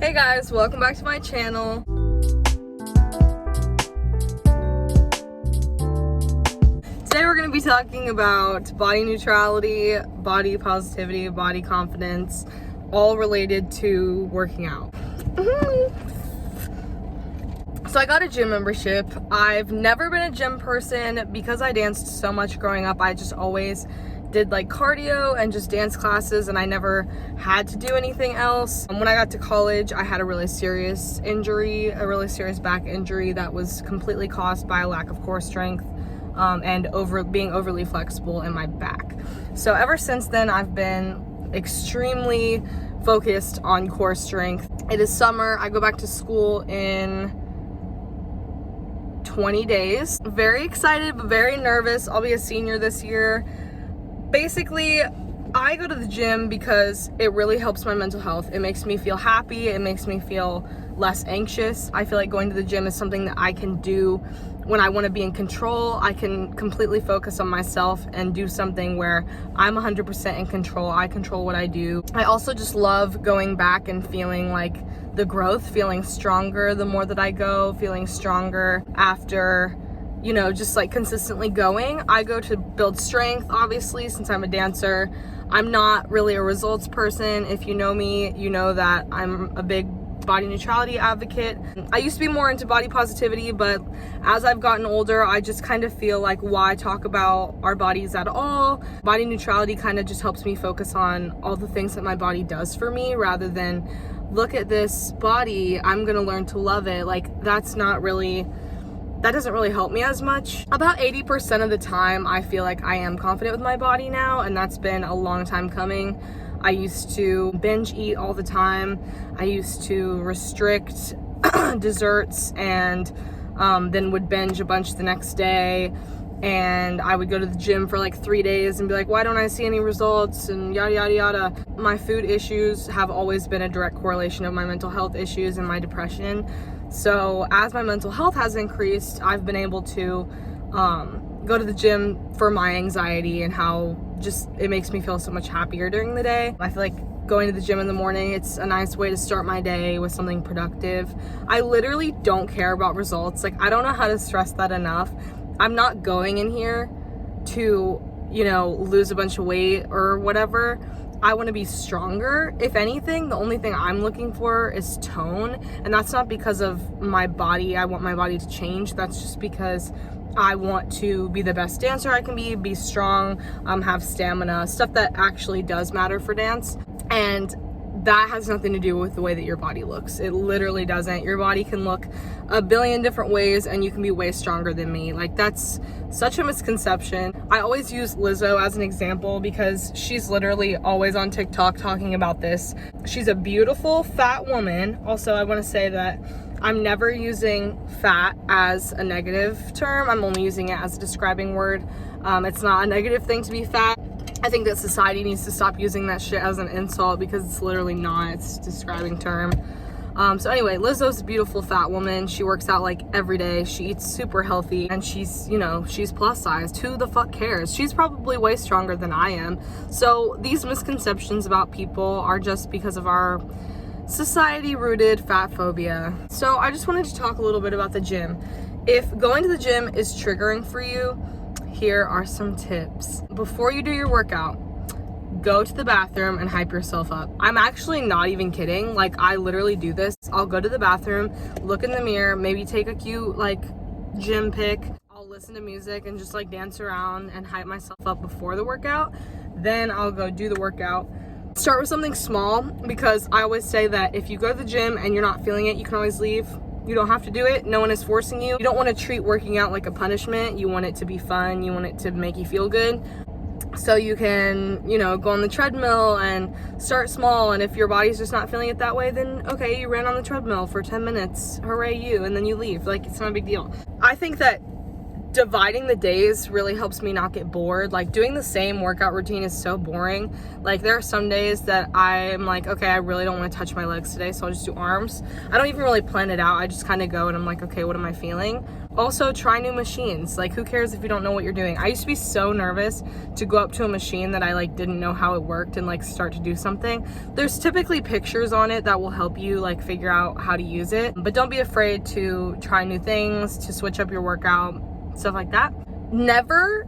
Hey guys, welcome back to my channel. Today we're going to be talking about body neutrality, body positivity, body confidence, all related to working out. So I got a gym membership. I've never been a gym person because I danced so much growing up. I just always did like cardio and just dance classes, and I never had to do anything else. When I got to college, I had a really serious injury, a really serious back injury that was completely caused by a lack of core strength and being overly flexible in my back. So ever since then, I've been extremely focused on core strength. It is summer. I go back to school in 20 days. Very excited, but very nervous. I'll be a senior this year. Basically, I go to the gym because it really helps my mental health. It makes me feel happy. It makes me feel less anxious. I feel like going to the gym is something that I can do when I want to be in control. I can completely focus on myself and do something where I'm 100% in control. I control what I do. I also just love going back and feeling like the growth, feeling stronger the more that I go, feeling stronger after, you know, just like consistently going. I go to build strength, obviously, since I'm a dancer. I'm not really a results person. If you know me, you know that I'm a big body neutrality advocate. I used to be more into body positivity, but as I've gotten older, I just kind of feel like, why talk about our bodies at all? Body neutrality kind of just helps me focus on all the things that my body does for me, rather than look at this body, I'm gonna learn to love it. Like, that doesn't really help me as much. About 80% of the time, I feel like I am confident with my body now, and that's been a long time coming. I used to binge eat all the time. I used to restrict desserts and then would binge a bunch the next day. And I would go to the gym for like 3 days and be like, why don't I see any results, and yada yada yada. My food issues have always been a direct correlation of my mental health issues and my depression. So as my mental health has increased, I've been able to go to the gym for my anxiety and how just it makes me feel so much happier during the day. I feel like going to the gym in the morning, it's a nice way to start my day with something productive. I literally don't care about results. Like, I don't know how to stress that enough. I'm not going in here to, you know, lose a bunch of weight or whatever. I want to be stronger. If anything, the only thing I'm looking for is tone. And that's not because of my body. I want my body to change. That's just because I want to be the best dancer I can be strong, have stamina, stuff that actually does matter for dance. And that has nothing to do with the way that your body looks. It literally doesn't. Your body can look a billion different ways and you can be way stronger than me. Like, that's such a misconception. I always use Lizzo as an example because she's literally always on TikTok talking about this. She's a beautiful fat woman. Also, I want to say that I'm never using fat as a negative term. I'm only using it as a describing word. It's not a negative thing to be fat. I think that society needs to stop using that shit as an insult because it's literally not. It's a describing term. So anyway, Lizzo's a beautiful fat woman. She works out like every day. She eats super healthy, and she's, you know, she's plus sized. Who the fuck cares? She's probably way stronger than I am. So these misconceptions about people are just because of our society-rooted fat phobia. So I just wanted to talk a little bit about the gym. If going to the gym is triggering for you, here are some tips. Before you do your workout, go to the bathroom and hype yourself up. I'm actually not even kidding. Like, I literally do this. I'll go to the bathroom, look in the mirror, maybe take a cute like gym pic. I'll listen to music and just like dance around and hype myself up before the workout. Then I'll go do the workout. Start with something small, because I always say that if you go to the gym and you're not feeling it, you can always leave. You don't have to do it. No one is forcing you. You don't want to treat working out like a punishment. You want it to be fun. You want it to make you feel good. So you can, you know, go on the treadmill and start small. And if your body's just not feeling it that way, then okay, you ran on the treadmill for 10 minutes. Hooray you. And then you leave. Like, it's not a big deal. I think that dividing the days really helps me not get bored. Like doing the same workout routine is so boring. Like there are some days that I'm like, okay, I really don't want to touch my legs today, so I'll just do arms. I don't even really plan it out. I just kind of go and I'm like, okay, what am I feeling? Also, try new machines. Like who cares if you don't know what you're doing? I used to be so nervous to go up to a machine that I like didn't know how it worked and like start to do something. There's typically pictures on it that will help you like figure out how to use it, but don't be afraid to try new things, to switch up your workout, stuff like that. Never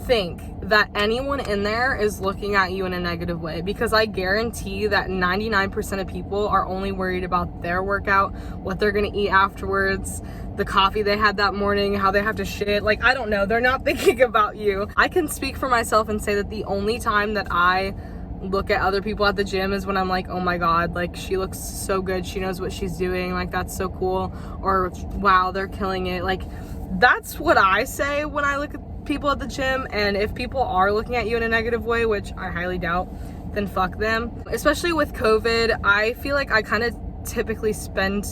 think that anyone in there is looking at you in a negative way, because I guarantee that 99% of people are only worried about their workout, what they're gonna eat afterwards, the coffee they had that morning, how they have to shit. Like, I don't know, they're not thinking about you. I can speak for myself and say that the only time that I look at other people at the gym is when I'm like, oh my god, like she looks so good, she knows what she's doing, like that's so cool, or wow, they're killing it. Like that's what I say when I look at people at the gym. And if people are looking at you in a negative way, which I highly doubt, then fuck them. Especially with COVID, I feel like I kind of typically spend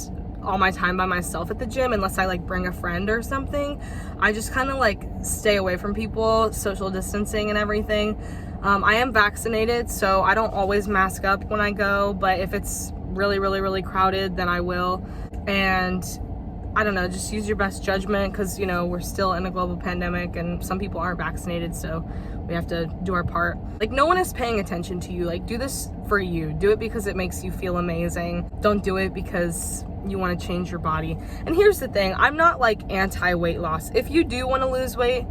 all my time by myself at the gym unless I like bring a friend or something. I just kind of like stay away from people, social distancing and everything. I am vaccinated, so I don't always mask up when I go, but if it's really crowded, then I will. And I don't know, just use your best judgment, because you know we're still in a global pandemic and some people aren't vaccinated, so we have to do our part. Like no one is paying attention to you. Like do this for you. Do it because it makes you feel amazing. Don't do it because you want to change your body. And here's the thing, I'm not like anti-weight loss. If you do want to lose weight,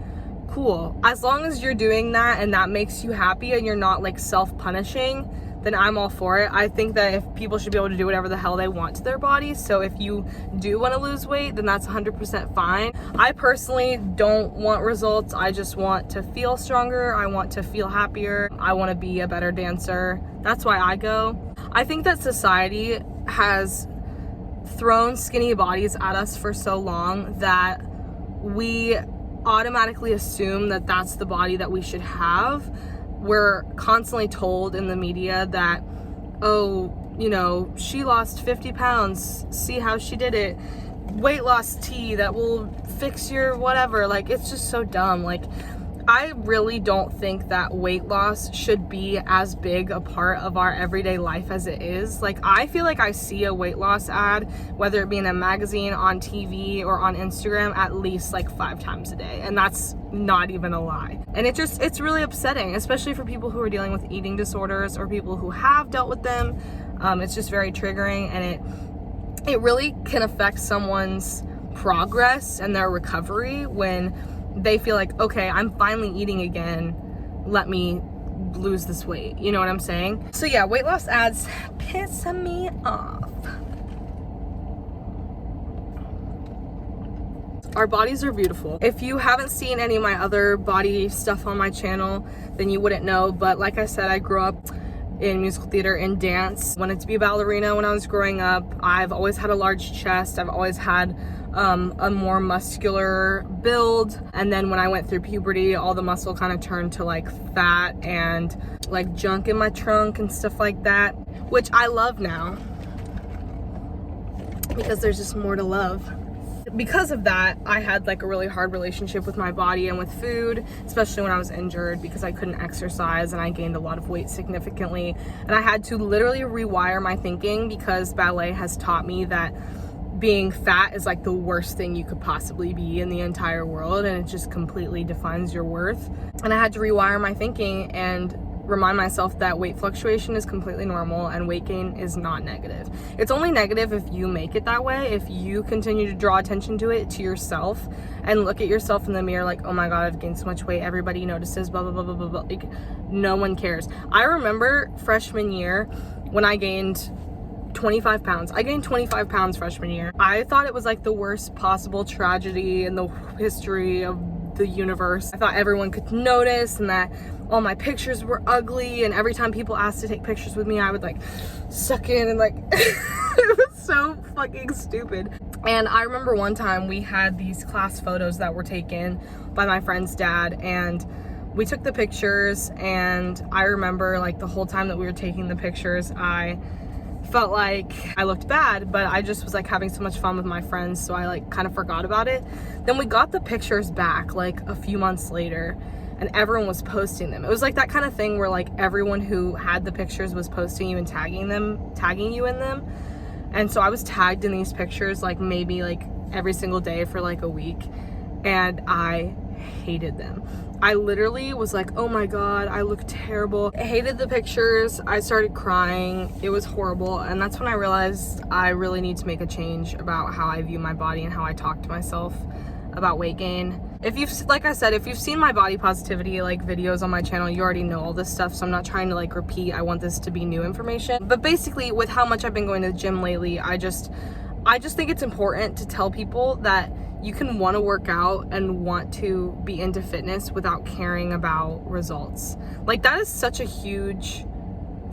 cool. As long as you're doing that and that makes you happy and you're not like self-punishing, then I'm all for it. I think that if people should be able to do whatever the hell they want to their bodies. So if you do want to lose weight, then that's 100% fine. I personally don't want results. I just want to feel stronger. I want to feel happier. I want to be a better dancer. That's why I go. I think that society has thrown skinny bodies at us for so long that we automatically assume that that's the body that we should have. We're constantly told in the media that, oh, you know, she lost 50 pounds, see how she did it, weight loss tea that will fix your whatever. Like, it's just so dumb. Like, I really don't think that weight loss should be as big a part of our everyday life as it is. Like, I feel like I see a weight loss ad, whether it be in a magazine, on TV, or on Instagram, at least like 5 times a day. And that's not even a lie. And it's really upsetting, especially for people who are dealing with eating disorders or people who have dealt with them. It's just very triggering, and it really can affect someone's progress and their recovery when they feel like, okay, I'm finally eating again, let me lose this weight. You know what I'm saying? So yeah, weight loss ads piss me off. Our bodies are beautiful. If you haven't seen any of my other body stuff on my channel, then you wouldn't know. But like I said, I grew up in musical theater and dance. Wanted to be a ballerina when I was growing up. I've always had a large chest. I've always had a more muscular build, and then when I went through puberty, all the muscle kind of turned to like fat and like junk in my trunk and stuff like that, which I love now because there's just more to love. Because of that, I had like a really hard relationship with my body and with food, especially when I was injured, because I couldn't exercise and I gained a lot of weight significantly, and I had to literally rewire my thinking, because ballet has taught me that being fat is like the worst thing you could possibly be in the entire world, and it just completely defines your worth. And I had to rewire my thinking and remind myself that weight fluctuation is completely normal and weight gain is not negative. It's only negative if you make it that way, if you continue to draw attention to it, to yourself, and look at yourself in the mirror like, oh my god, I've gained so much weight, everybody notices, blah blah blah blah blah blah. Like, no one cares. I remember freshman year when I gained 25 pounds. I gained 25 pounds freshman year. I thought it was like the worst possible tragedy in the history of the universe. I thought everyone could notice and that all my pictures were ugly, and every time people asked to take pictures with me, I would like suck in and like it was so fucking stupid. And I remember one time we had these class photos that were taken by my friend's dad, and we took the pictures, and I remember like the whole time that we were taking the pictures, I felt like I looked bad, but I just was like having so much fun with my friends, so I like kind of forgot about it. Then we got the pictures back like a few months later, and everyone was posting them. It was like that kind of thing where like everyone who had the pictures was posting you and tagging you in them. And so I was tagged in these pictures like maybe like every single day for like a week, and I hated them. I literally was like, oh my god, I look terrible. I hated the pictures. I started crying. It was horrible. And that's when I realized I really need to make a change about how I view my body and how I talk to myself about weight gain. If you've, like I said, if you've seen my body positivity like videos on my channel, you already know all this stuff, so I'm not trying to like repeat. I want this to be new information. But basically, with how much I've been going to the gym lately, I just think it's important to tell people that you can want to work out and want to be into fitness without caring about results. Like, that is such a huge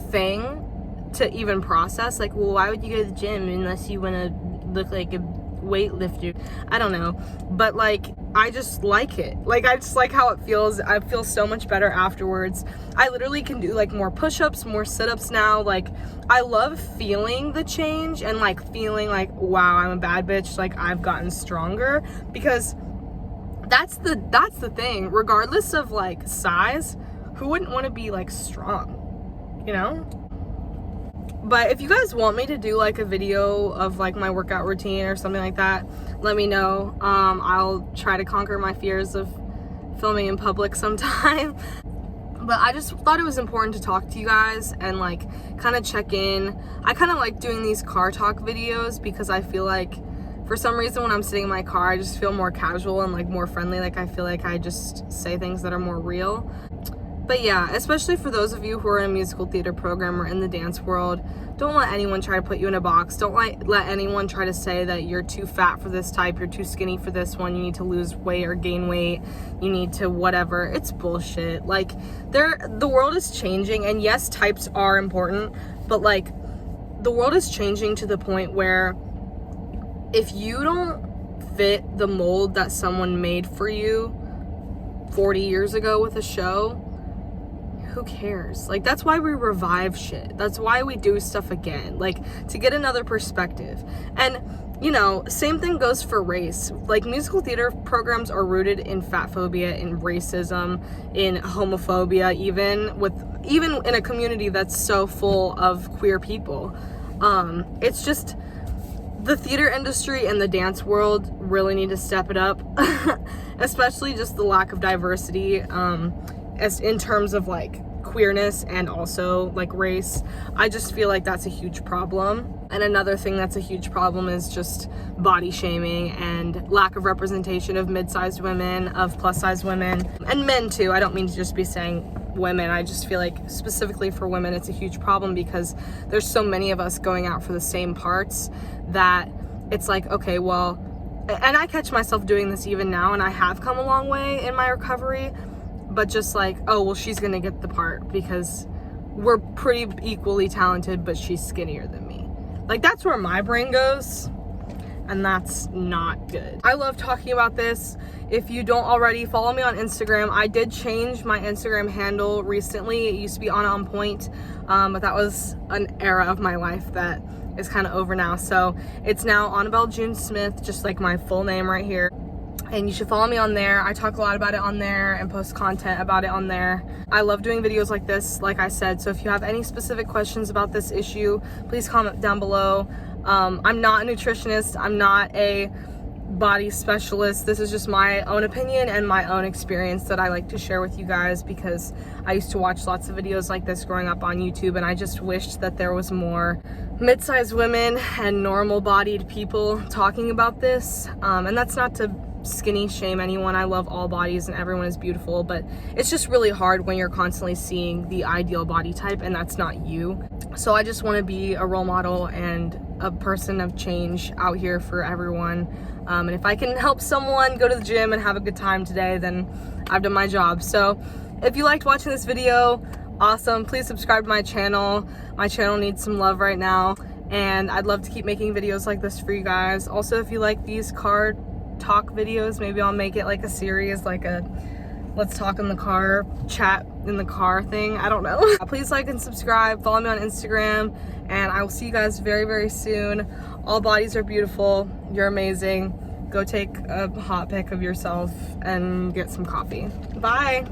thing to even process. Like, well, why would you go to the gym unless you want to look like a weightlifter? I don't know, but like, I just like it. Like, I just like how it feels. I feel so much better afterwards. I literally can do like more push-ups, more sit-ups now. Like, I love feeling the change and like feeling like, wow, I'm a bad bitch. Like, I've gotten stronger, because that's the thing. Regardless of like size, who wouldn't want to be like strong, you know? But if you guys want me to do like a video of like my workout routine or something like that, let me know. I'll try to conquer my fears of filming in public sometime. But I just thought it was important to talk to you guys and like kind of check in. I kind of like doing these car talk videos because I feel like for some reason when I'm sitting in my car, I just feel more casual and like more friendly. Like, I feel like I just say things that are more real. But yeah, especially for those of you who are in a musical theater program or in the dance world, don't let anyone try to put you in a box. Don't let anyone try to say that you're too fat for this type, you're too skinny for this one, you need to lose weight or gain weight, you need to whatever. It's bullshit. Like, the world is changing, and yes, types are important, but like, the world is changing to the point where if you don't fit the mold that someone made for you 40 years ago with a show, who cares? Like, that's why we revive shit. That's why we do stuff again, like, to get another perspective. And, you know, same thing goes for race. Like, musical theater programs are rooted in fat phobia, in racism, in homophobia, even in a community that's so full of queer people. It's just, the theater industry and the dance world really need to step it up, especially just the lack of diversity, as in terms of like queerness and also like race. I just feel like that's a huge problem. And another thing that's a huge problem is just body shaming and lack of representation of mid-sized women, of plus-sized women, and men too. I don't mean to just be saying women. I just feel like specifically for women it's a huge problem because there's so many of us going out for the same parts that it's like, okay, well, and I catch myself doing this even now, and I have come a long way in my recovery, but just like, oh, well, she's gonna get the part because we're pretty equally talented, but she's skinnier than me. Like, that's where my brain goes, and that's not good. I love talking about this. If you don't already, follow me on Instagram. I did change my Instagram handle recently. It used to be on point, but that was an era of my life that is kind of over now. So it's now Annabelle June Smith, just like my full name right here. And you should follow me on there. I talk a lot about it on there and post content about it on there. I love doing videos like this, like I said. So if you have any specific questions about this issue, please comment down below. I'm not a nutritionist. I'm not a body specialist. This is just my own opinion and my own experience that I like to share with you guys, because I used to watch lots of videos like this growing up on YouTube, and I just wished that there was more mid-sized women and normal bodied people talking about this. And that's not to skinny shame anyone. I love all bodies and everyone is beautiful, but it's just really hard when you're constantly seeing the ideal body type and that's not you. So I just want to be a role model and a person of change out here for everyone. And if I can help someone go to the gym and have a good time today, then I've done my job. So if you liked watching this video, awesome. Please subscribe to my channel. My channel needs some love right now, and I'd love to keep making videos like this for you guys. Also, if you like these card talk videos, maybe I'll make it like a series, like a let's talk in the car, chat in the car thing. I don't know. Please like and subscribe, follow me on Instagram, and I will see you guys very, very soon. All bodies are beautiful. You're amazing. Go take a hot pic of yourself and get some coffee. Bye.